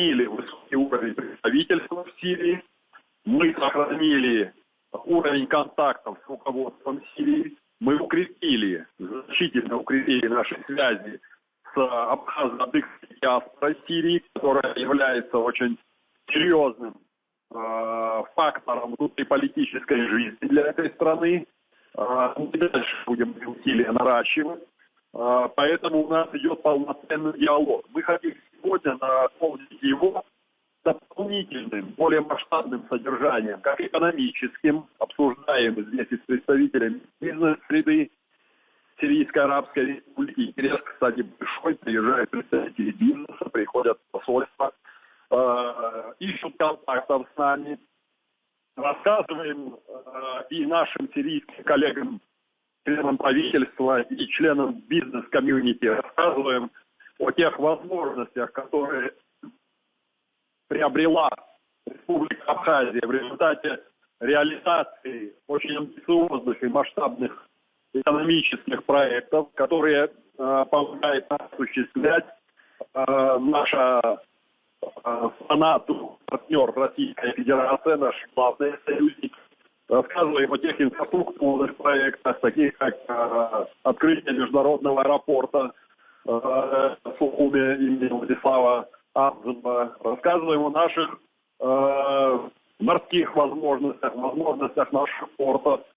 сохранили высокий уровень представительства в Сирии, мы сохранили уровень контактов с руководством Сирии, мы значительно укрепили наши связи с абхазо-адыгской диаспорой Сирии, которая является очень серьезным фактором внутриполитической жизни для этой страны. Мы дальше будем эти усилия наращивать. Поэтому у нас идет полноценный диалог. Мы хотим сегодня наполнить его дополнительным, более масштабным содержанием, как экономическим, обсуждаем здесь и с представителями бизнес-среды Сирийской Арабской Республики. Интерес, кстати, большой, приезжают представители бизнеса, приходят в посольство, ищут контактов с нами. Рассказываем и нашим сирийским коллегам, членам правительства и членам бизнес-комьюнити, рассказываем о тех возможностях, которые приобрела Республика Абхазия в результате реализации очень амбициозных и масштабных экономических проектов, которые помогают осуществлять наша страна, партнер Российская Федерация, наш главный союзник. Рассказываем о тех инфраструктурных проектах, таких как открытие международного аэропорта в Сухуме имени Владислава Абзенова. Рассказываем о наших морских возможностях наших портов.